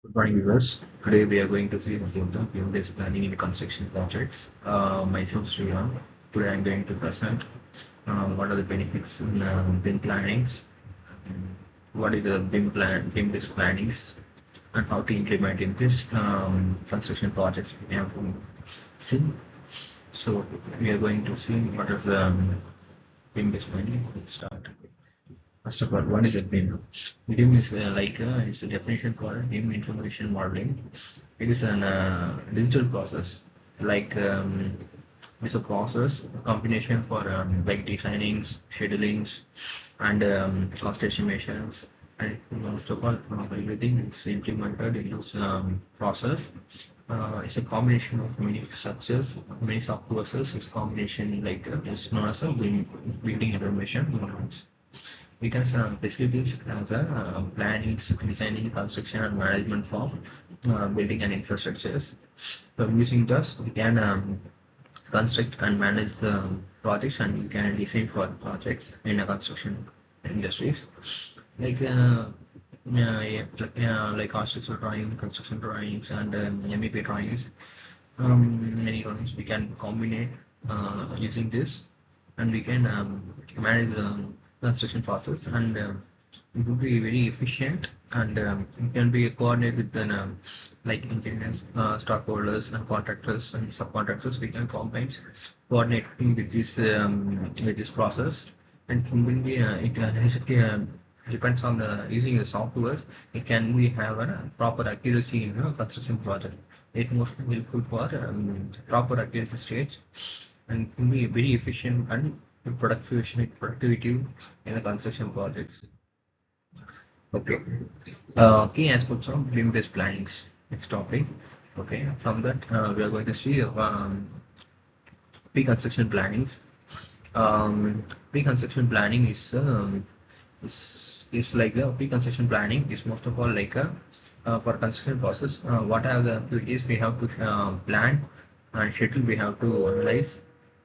Good morning, viewers. Today we are going to see about the BIM-based planning in construction projects. Myself, Sriram. Today I'm going to present what are the benefits in BIM plannings, what is the BIM-based plannings, and how to implement in this construction projects we have to see. So we are going to see what is the BIM-based planning. Let's start. First of all, what is a BIM? BIM is it's a definition for BIM information modeling. It is an digital process, like it's a process a combination for like designings, schedulings, and cost estimations. And most of all, everything is implemented in this process. It's a combination of many structures, many softwares. It's combination like it's known as a building information models. It has facilities as a planning, designing, construction, and management for building and infrastructures. So using this, we can construct and manage the projects, and we can design for projects in a construction industries. Like like architectural drawing, construction drawings, and MEP drawings. Many drawings we can combine using this, and we can manage the construction process, and it would be very efficient, and it can be coordinated with the like engineers, stockholders, and contractors and subcontractors. We can combine coordinating with this process, and it will be depends on the using the softwares. It can we have a proper accuracy in a construction project. It mostly helpful for proper accuracy stage, and it will be very efficient and productivity in the construction projects. Okay. Key aspects of BIM-based plannings. Next topic. Okay. From that, we are going to see pre-construction plannings. Pre-construction planning is like the pre-construction planning is most of all like a for construction process. What are the activities we have to plan and schedule? We have to analyze.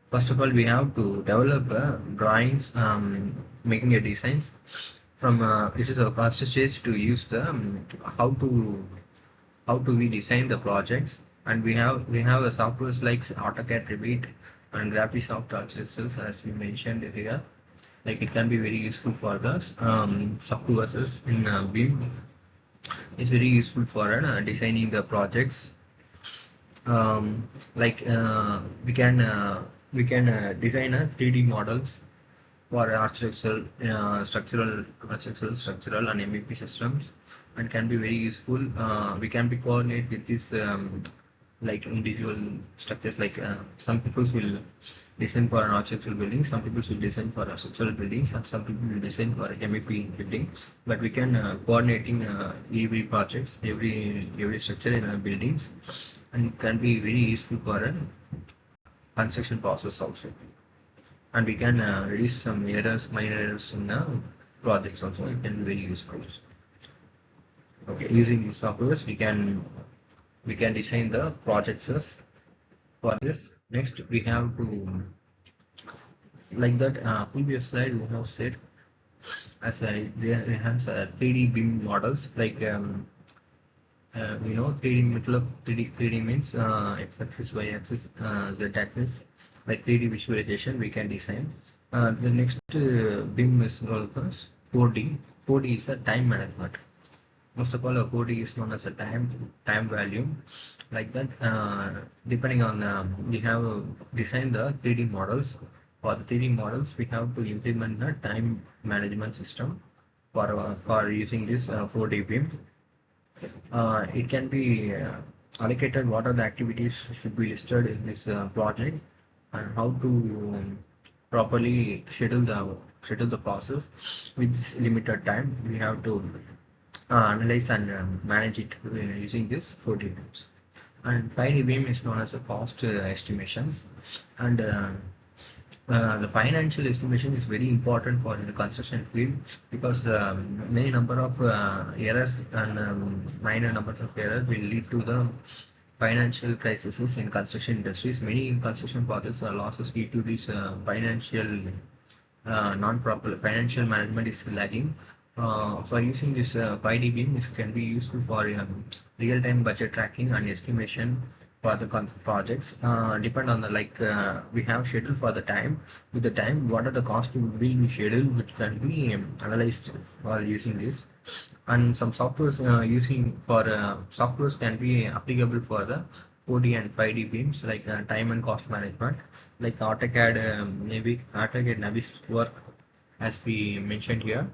First of all, we have to develop drawings, making a designs from this is our first stage to use the how to how do we design the projects, and we have a softwares like AutoCAD, Revit, and Graphisoft itself, as we mentioned here. Like it can be very useful for the softwares in BIM. It's very useful for designing the projects. Like we can design a 3D models for structural and MEP systems, and can be very useful. We can be coordinate with this like individual structures. Like some people will design for an architectural building, some people will design for a structural buildings, and some people will design for a MEP building. But we can coordinating every projects, every structure in buildings, and can be very useful for a construction process also, and we can reduce some errors, minor errors in the projects also. It can be very useful. Okay, using these softwares, we can design the projects for this. Next, we have to like that previous slide we have said as there has 3D BIM models like 3D method 3D means x-axis, y-axis, z-axis, like 3D visualization we can design. The next BIM is called 4D. 4D is a time management. Most of all, a 4D is known as a time value. Like that, depending on we have designed the 3D models. For the 3D models, we have to implement the time management system for using this 4D BIM. It can be allocated what are the activities should be listed in this project, and how to properly schedule the process with this limited time. We have to analyze and manage it using this 4D BIMs. And 5D BIM is known as a cost estimations, and the financial estimation is very important for the construction field, because many number of errors and minor numbers of errors will lead to the financial crises in construction industries. Many construction projects are losses due to this financial non-proper financial management is lagging. For using this 5D beam, this can be useful for real-time budget tracking and estimation for the projects. Depend on the we have schedule for the time. With the time, what are the costs will be scheduled, which can be analyzed while using this. And some softwares using for softwares can be applicable for the 4D and 5D beams like time and cost management, like AutoCAD, maybe AutoCAD Navisworks, as we mentioned here,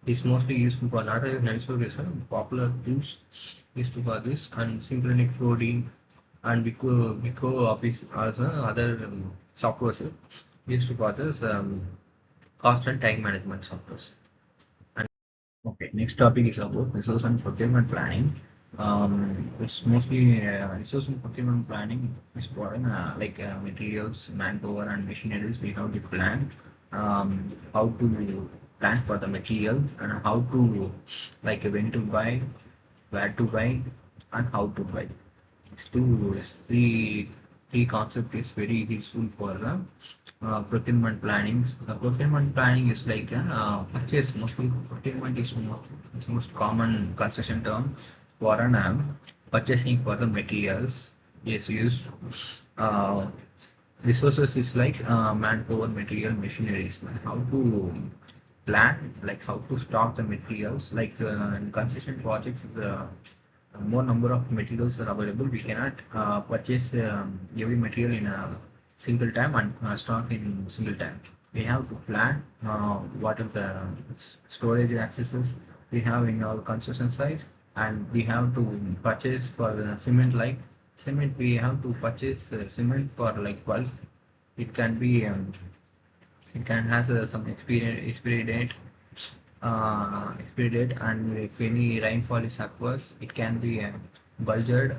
is mostly useful for AutoCAD Navisworks is a popular tools used for this, and Synchronic 4D and Vico Office also other softwares used for this cost and time management softwares. Okay, next topic is about resource and procurement planning. It's mostly resource and procurement planning is for materials, manpower, and machineries. We have to plan how to plan for the materials and how to when to buy, where to buy, and how to buy. Three concept is very useful for procurement planning. Procurement planning is like purchase. Mostly procurement is most common construction term for an purchasing for the materials is used. Uh, Resources is like manpower, material, machineries. How to plan, like how to stock the materials. In construction projects, the more number of materials are available, we cannot purchase every material in a single time and stock in single time. We have to plan what are the storage accesses we have in our construction site, and we have to purchase for the cement. Like cement, we have to purchase cement for like bulk. It can be it can has some expiry date, and if any rainfall is occurs, it can be budget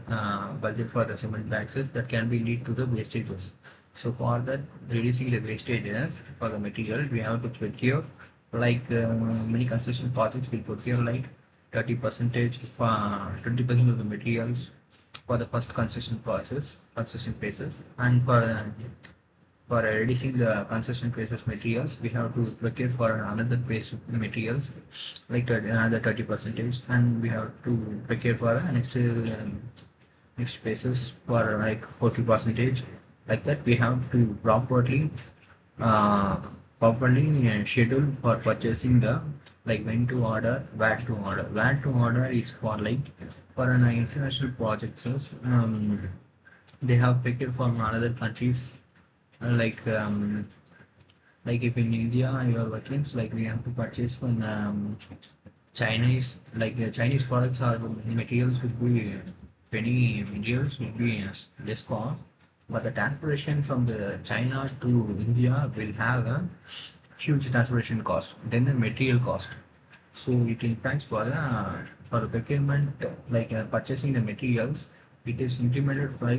for the cement taxes that can be lead to the wastages. So for that, reducing the wastages for the material, we have to procure many construction projects will procure like 30 percentage, 20% of the materials for the first construction phases, and for reducing the concession phases materials, we have to procure for another phase materials like another 30 percentage, and we have to procure for next phases for like 40 percentage. Like that, we have to uh, properly schedule for purchasing the when to order, where to order. Where to order is for for an international projects. They have procured from another countries uh, like um, like if in India you are working, so we have to purchase from Chinese, Chinese products or materials will be many materials will be less cost, but the transportation from the China to India will have a huge transportation cost. Then the material cost. So it impacts for the procurement, purchasing the materials. It is implemented for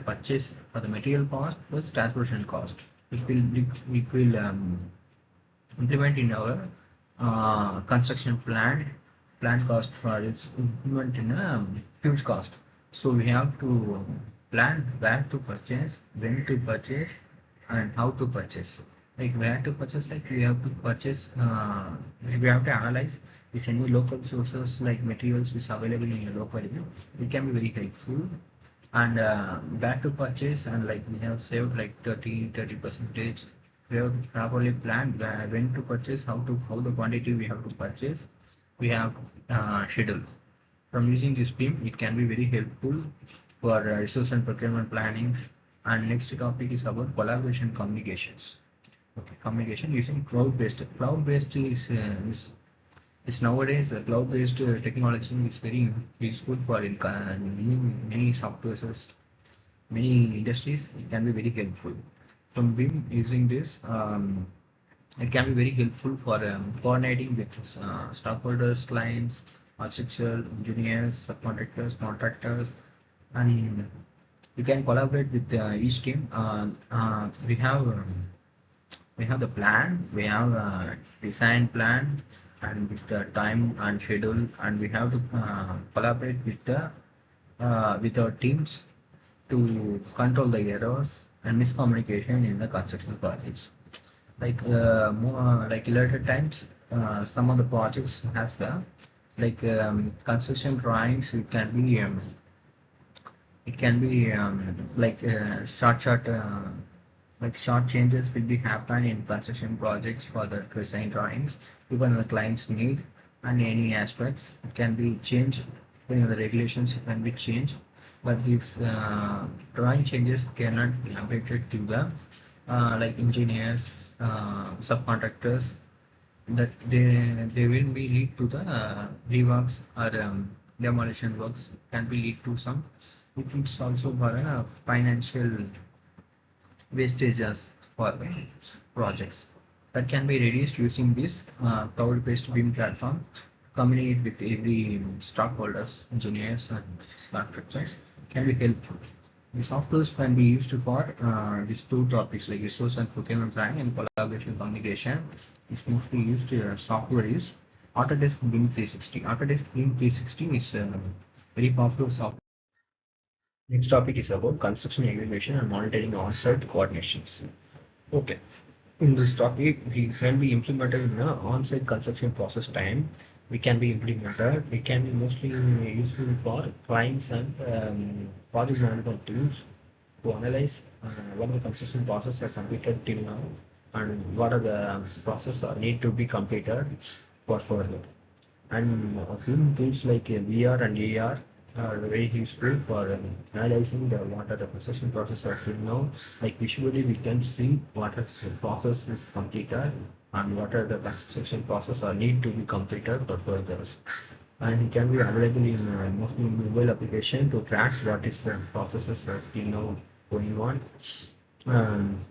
purchase for the material cost plus transportation cost. It will implement in our construction plan cost for its implement in a huge cost. So we have to plan where to purchase, when to purchase, and how to purchase. Like where to purchase, like we have to purchase, we have to analyze is any local sources like materials is available in your locally. It can be very helpful. And where to purchase, and we have saved like 30 percentage. We have properly planned when to purchase, how the quantity we have to purchase. We have schedule. From using this beam, it can be very helpful for resource and procurement plannings. And next topic is about collaboration communications. Okay, communication using cloud-based. Cloud-based is nowadays cloud-based technology is very useful for many softwares, many industries. It can be very helpful. From BIM using this, it can be very helpful for coordinating with stockholders, clients, architectural engineers, subcontractors, contractors, and you can collaborate with each team. We have the plan, we have a design plan, and with the time and schedule, and we have to collaborate with our teams to control the errors and miscommunication in the construction projects. More like later times, some of the projects has the like construction drawings. It can be like short changes will be happen in construction projects for the design drawings, even the client's need and any aspects. It can be changed. The regulations can be changed, but these drawing changes cannot be updated to the like engineers, subcontractors, that they will be lead to the reworks or demolition works can be lead to some. It's also for financial wastages for projects that can be reduced using this cloud-based BIM platform. Communicate with every stockholders, engineers, and contractors can be helpful. The softwares can be used for these two topics like resource and procurement planning and collaboration communication. It's mostly used software is Autodesk BIM 360. Autodesk BIM 360 is very popular software. Next topic is about construction evaluation and monitoring on-site coordinations. Okay. In this topic, we can be implemented in the on-site construction process time. We can be implemented. It can be mostly useful for clients and project management teams to analyze what the construction process has completed till now and what are the process need to be completed for further. And film tools like VR and AR are very useful for analyzing the what are the construction process are still now. Like visually, we can see what are the process is completed and what are the construction process are need to be completed for further. And it can be available in mostly mobile application to track what is the processes are still now going on. Um,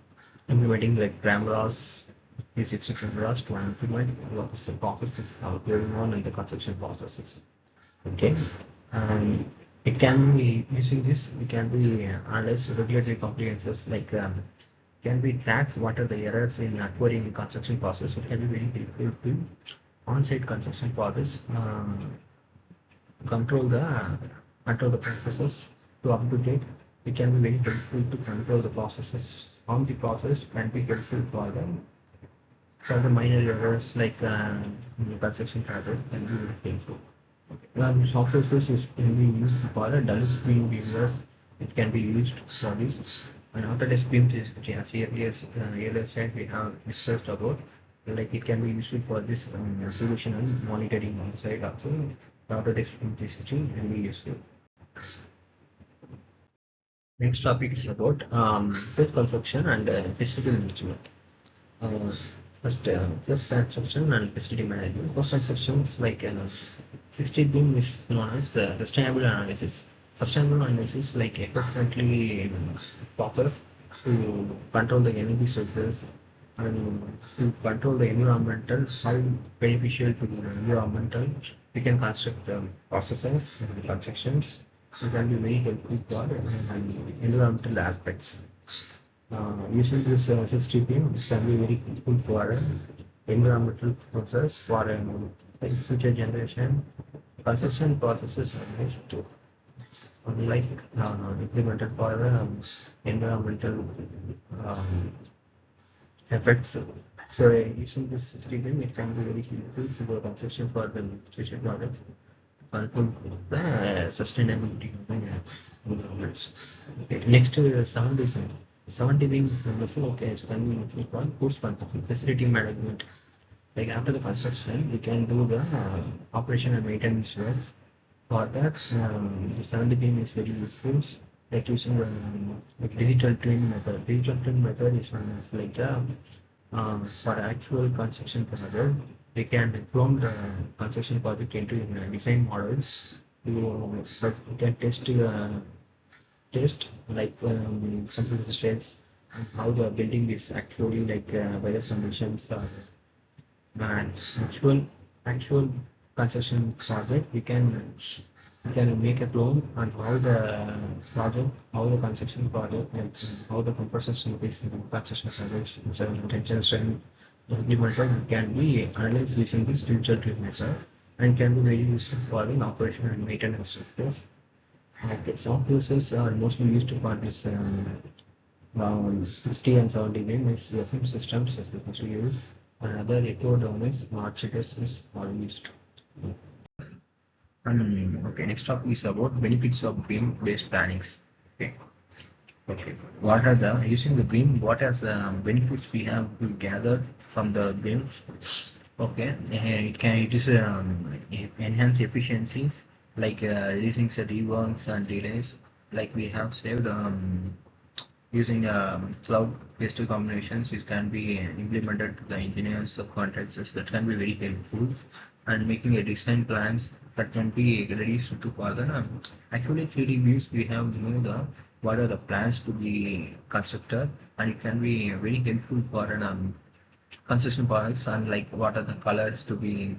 Implementing like cameras, 360 cameras to implement what is the processes are going on in the construction processes. Okay, and it can be using this. We can be analyze regulatory compliances like can be track what are the errors in acquiring construction process. It can be very helpful to on-site construction process. Control the processes to up to date. It can be very helpful to control the processes on the process can be helpful for the minor errors like in the construction project can be very helpful. Software space is can be used for a dull screen viewers. It can be used for this. And Autodesk BIM is as earlier said we have discussed about like it can be useful for this solution and monitoring on the side also. Autodesk BIM 360 can be useful. Next topic is about post-construction and facility management. Uh, first construction and facility management. Post-construction is like 60 beam is known as sustainable analysis. Sustainable analysis like efficiently process to control the energy sources and to control the environmental, how beneficial to the environmental. We can construct the processes and constructions. It can be very helpful for environmental aspects. Using this 60 pin, this can be very helpful for environmental process for like future generation. Construction processes are used to like implemented for environmental um, effects. So using this 60 pin, it can be very helpful for construction for the future projects. Control the sustainability of the governments. Okay. Next, 70 being okay, it's can be called post construction facility management. Like after the construction, we can do the operation and maintenance work. For that, the 70 beam is very useful. Like using like digital twin method. Digital twin method is one is like for actual construction project, they can clone the construction project into design models. But you can test like some states and how the building is actually like weather conditions and actual construction project. We can make a clone on how the project, how the construction project, like how the compressor is in construction projects, tension strength implemented can be analyzed using this digital twin method and can be very useful for in operation and maintenance software. Okay, softwares are mostly used for this 60 and 70 beam is film systems is mostly used Another eco is smart cities is almost. Okay, next topic is about benefits of beam-based plannings. Okay. Okay. What are the using the beam? What are the benefits we have to gather from the beams? Okay, it is enhance efficiencies like reducing the reworks and delays. Like we have saved using cloud-based combinations, which can be implemented to the engineers, subcontractors. That can be very helpful, and making a design plans that can be reduced to further. Actually, 3D views we have know the what are the plans to be constructed, and it can be very helpful for an construction products and like what are the colors to be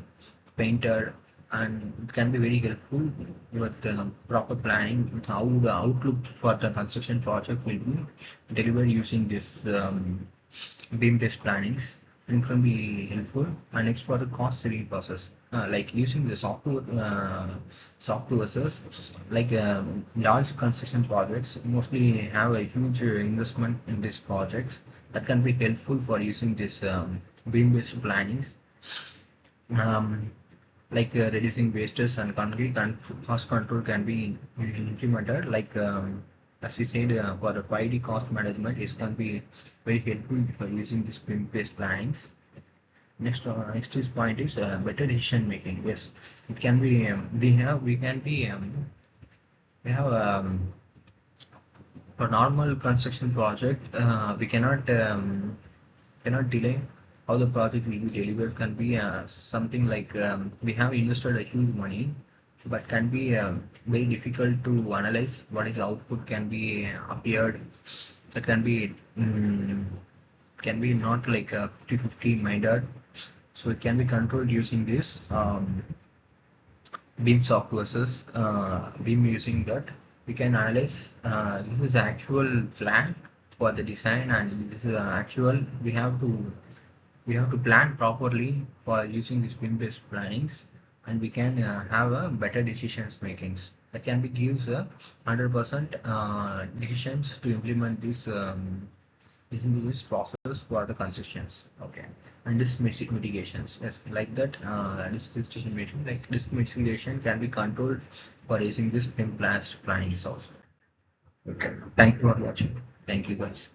painted, and it can be very helpful with proper planning with how the outlook for the construction project will be delivered using this beam-based plannings, and it can be helpful. And next for the cost saving process, like using the softwares, like large construction projects mostly have a huge investment in these projects that can be helpful for using this beam-based plannings, um, like reducing wastes and concrete and cost control can be implemented. Like as we said, for the 5D cost management, it can be very helpful for using this beam-based plannings. Next is point is better decision making. Yes, it can be. We can be. We have for normal construction project. We cannot delay how the project will be delivered. Can be something like we have invested a huge money, but can be very difficult to analyze what is output can be appeared. That can be not like 50-50 minded, so it can be controlled using this beam softwares. Beam using that we can analyze this is the actual plan for the design, and this is actual we have to plan properly for using these beam-based plannings, and we can have a better decisions makings that can be gives a 100% decisions to implement this process for the concessions. Okay, and this mitigations, yes, like that. This decision making, like this mitigation, can be controlled for using this beam blast plannings also. Okay, thank you for watching. Thank you guys.